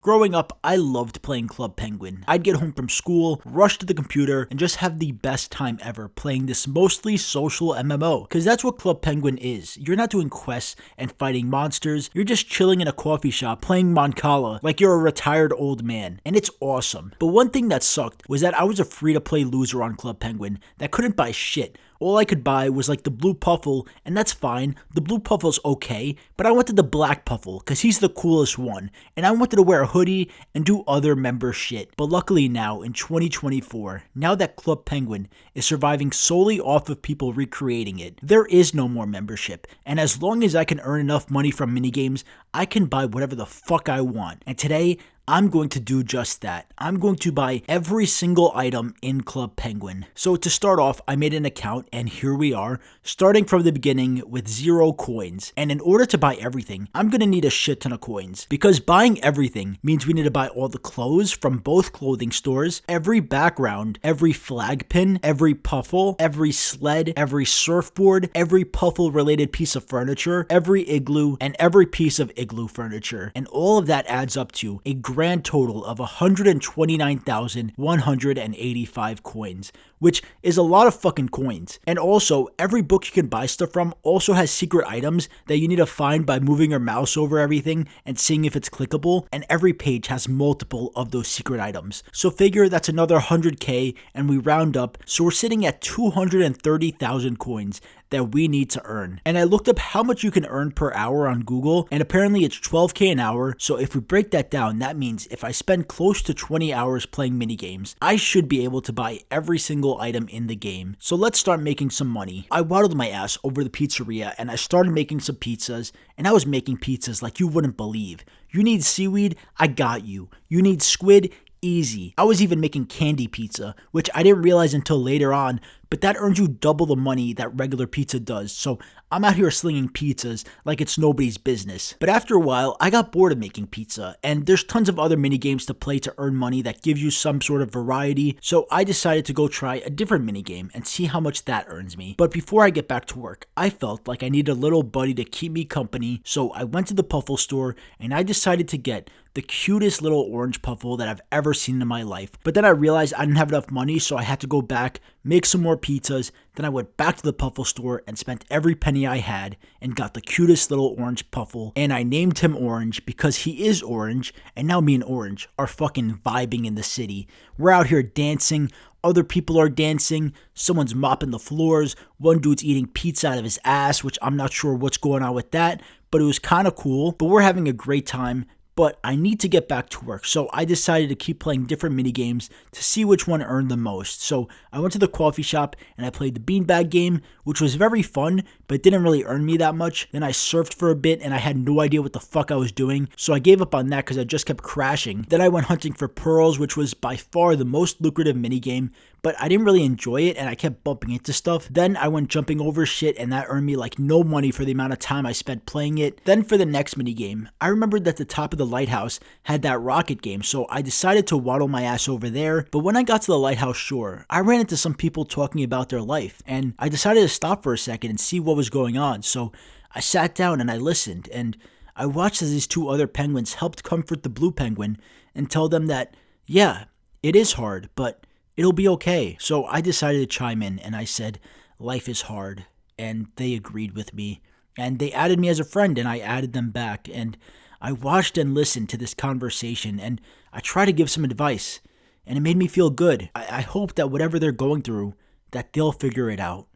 Growing up, I loved playing Club Penguin. I'd get home from school, rush to the computer, and just have the best time ever playing this mostly social MMO. Cause that's what Club Penguin is. You're not doing quests and fighting monsters, you're just chilling in a coffee shop playing Moncala like you're a retired old man. And it's awesome. But one thing that sucked was that I was a free-to-play loser on Club Penguin that couldn't buy shit. All I could buy was like the blue puffle, and that's fine. The blue puffle's okay, but I wanted the black puffle because he's the coolest one, and I wanted to wear a hoodie and do other member shit. But luckily now, in 2024, now that Club Penguin is surviving solely off of people recreating it, there is no more membership, and as long as I can earn enough money from minigames, I can buy whatever the fuck I want. And today, I'm going to do just that. I'm going to buy every single item in Club Penguin. So to start off, I made an account and here we are, starting from the beginning with 0 coins. And in order to buy everything, I'm going to need a shit ton of coins because buying everything means we need to buy all the clothes from both clothing stores, every background, every flag pin, every puffle, every sled, every surfboard, every puffle related piece of furniture, every igloo, and every piece of igloo furniture. And all of that adds up to a grand total of 129,185 coins, which is a lot of fucking coins. And also, every book you can buy stuff from also has secret items that you need to find by moving your mouse over everything and seeing if it's clickable, and every page has multiple of those secret items. So figure that's another 100k and we round up, so we're sitting at 230,000 coins that we need to earn. And I looked up how much you can earn per hour on Google, and apparently it's 12k an hour. So if we break that down, that means if I spend close to 20 hours playing minigames, I should be able to buy every single item in the game. So let's start making some money. I waddled my ass over the pizzeria and I started making some pizzas, and I was making pizzas like you wouldn't believe. You need seaweed? I got you. You need squid? Easy. I was even making candy pizza, which I didn't realize until later on, but that earns you double the money that regular pizza does. So I'm out here slinging pizzas like it's nobody's business. But after a while, I got bored of making pizza, and there's tons of other mini games to play to earn money that give you some sort of variety. So I decided to go try a different mini game and see how much that earns me. But before I get back to work, I felt like I needed a little buddy to keep me company. So I went to the Puffle store and I decided to get the cutest little orange puffle that I've ever seen in my life. But then I realized I didn't have enough money, so I had to go back, make some more pizzas. Then I went back to the Puffle store and spent every penny I had and got the cutest little orange puffle. And I named him Orange because he is orange, and now me and Orange are fucking vibing in the city. We're out here dancing, other people are dancing, someone's mopping the floors, one dude's eating pizza out of his ass, which I'm not sure what's going on with that, but it was kind of cool. But we're having a great time. But I need to get back to work, so I decided to keep playing different minigames to see which one earned the most. So I went to the coffee shop and I played the beanbag game, which was very fun, but it didn't really earn me that much. Then I surfed for a bit and I had no idea what the fuck I was doing, so I gave up on that because I just kept crashing. Then I went hunting for pearls, which was by far the most lucrative minigame, but I didn't really enjoy it and I kept bumping into stuff. Then I went jumping over shit and that earned me like no money for the amount of time I spent playing it. Then for the next minigame, I remembered that the top of the Lighthouse had that rocket game, so I decided to waddle my ass over there. But when I got to the Lighthouse shore, I ran into some people talking about their life, and I decided to stop for a second and see what was going on. So I sat down and I listened, and I watched as these 2 other penguins helped comfort the blue penguin and tell them that, yeah, it is hard, but it'll be okay. So I decided to chime in and I said, life is hard, and they agreed with me. And they added me as a friend and I added them back, and I watched and listened to this conversation and I tried to give some advice, and it made me feel good. I hope that whatever they're going through, that they'll figure it out.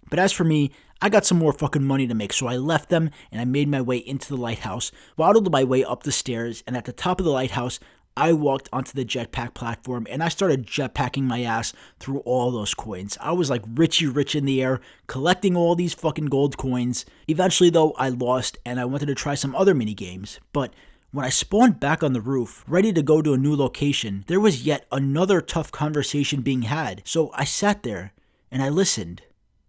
But as for me, I got some more fucking money to make, so I left them and I made my way into the lighthouse, waddled my way up the stairs, and at the top of the lighthouse, I walked onto the jetpack platform and I started jetpacking my ass through all those coins. I was like Richie Rich in the air, collecting all these fucking gold coins. Eventually though, I lost and I wanted to try some other mini games. But when I spawned back on the roof, ready to go to a new location, there was yet another tough conversation being had. So I sat there and I listened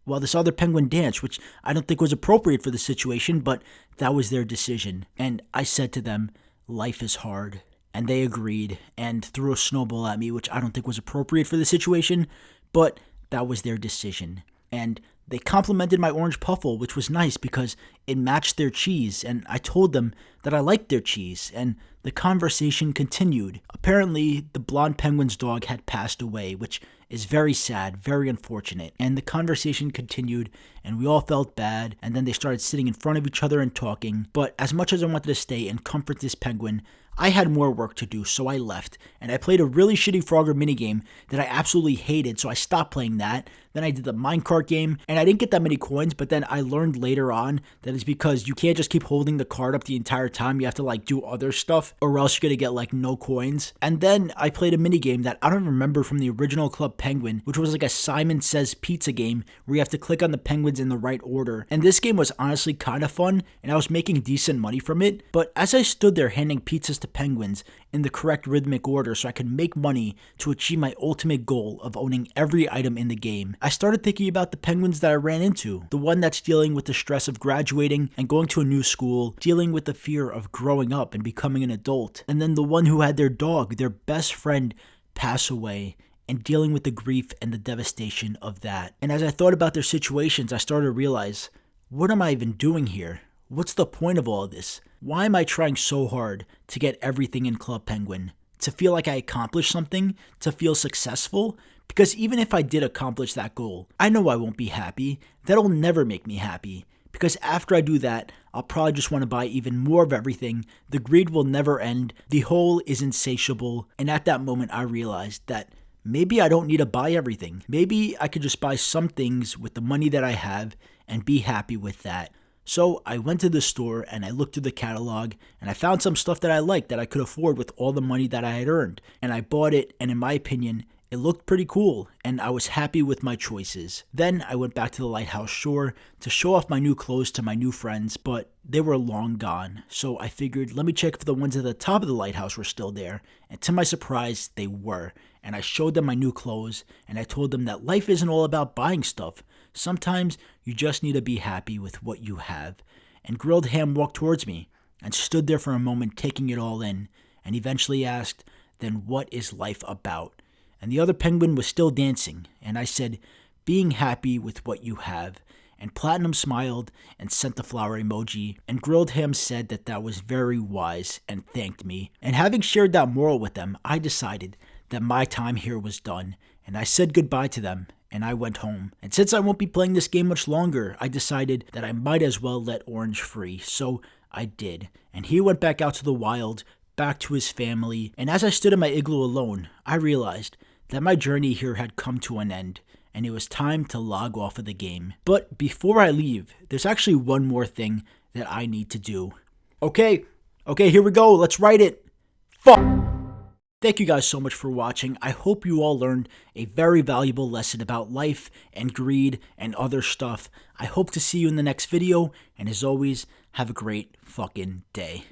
while this other penguin danced, which I don't think was appropriate for the situation, but that was their decision. And I said to them, life is hard. And they agreed and threw a snowball at me, which I don't think was appropriate for the situation, but that was their decision. And They complimented my orange puffle, which was nice because it matched their cheese, and I told them that I liked their cheese, and the conversation continued. Apparently, the blonde penguin's dog had passed away, which is very sad, very unfortunate, and the conversation continued, and we all felt bad, and then they started sitting in front of each other and talking. But as much as I wanted to stay and comfort this penguin, I had more work to do, so I left, and I played a really shitty Frogger minigame that I absolutely hated, so I stopped playing that. Then I did the minecart game, and I didn't get that many coins, but then I learned later on that it's because you can't just keep holding the card up the entire time. You have to like do other stuff, or else you're gonna get like no coins. And then I played a minigame that I don't remember from the original Club Penguin, which was like a Simon Says Pizza game where you have to click on the penguins in the right order. And this game was honestly kind of fun, and I was making decent money from it. But as I stood there handing pizzas to penguins in the correct rhythmic order so I could make money to achieve my ultimate goal of owning every item in the game, I started thinking about the penguins that I ran into. The one that's dealing with the stress of graduating and going to a new school, dealing with the fear of growing up and becoming an adult, and then the one who had their dog, their best friend, pass away, and dealing with the grief and the devastation of that. And as I thought about their situations, I started to realize, what am I even doing here? What's the point of all of this? Why am I trying so hard to get everything in Club Penguin? To feel like I accomplished something? To feel successful? Because even if I did accomplish that goal, I know I won't be happy. That'll never make me happy. Because after I do that, I'll probably just want to buy even more of everything. The greed will never end. The hole is insatiable. And at that moment, I realized that maybe I don't need to buy everything. Maybe I could just buy some things with the money that I have and be happy with that. So I went to the store and I looked through the catalog and I found some stuff that I liked that I could afford with all the money that I had earned. And I bought it, and in my opinion, it looked pretty cool, and I was happy with my choices. Then I went back to the Lighthouse shore to show off my new clothes to my new friends, but they were long gone. So I figured, let me check if the ones at the top of the lighthouse were still there. And to my surprise, they were. And I showed them my new clothes, and I told them that life isn't all about buying stuff. Sometimes you just need to be happy with what you have. And Grilled Ham walked towards me and stood there for a moment taking it all in, and eventually asked, then what is life about? And the other penguin was still dancing, and I said, being happy with what you have. And Platinum smiled and sent the flower emoji, and Grilled Ham said that that was very wise and thanked me. And having shared that moral with them, I decided that my time here was done, and I said goodbye to them, and I went home. And since I won't be playing this game much longer, I decided that I might as well let Orange free, so I did. And he went back out to the wild, back to his family, and as I stood in my igloo alone, I realized that my journey here had come to an end, and it was time to log off of the game. But before I leave, there's actually one more thing that I need to do. Okay, here we go, let's write it. Fuck! Thank you guys so much for watching. I hope you all learned a very valuable lesson about life and greed and other stuff. I hope to see you in the next video, and as always, have a great fucking day.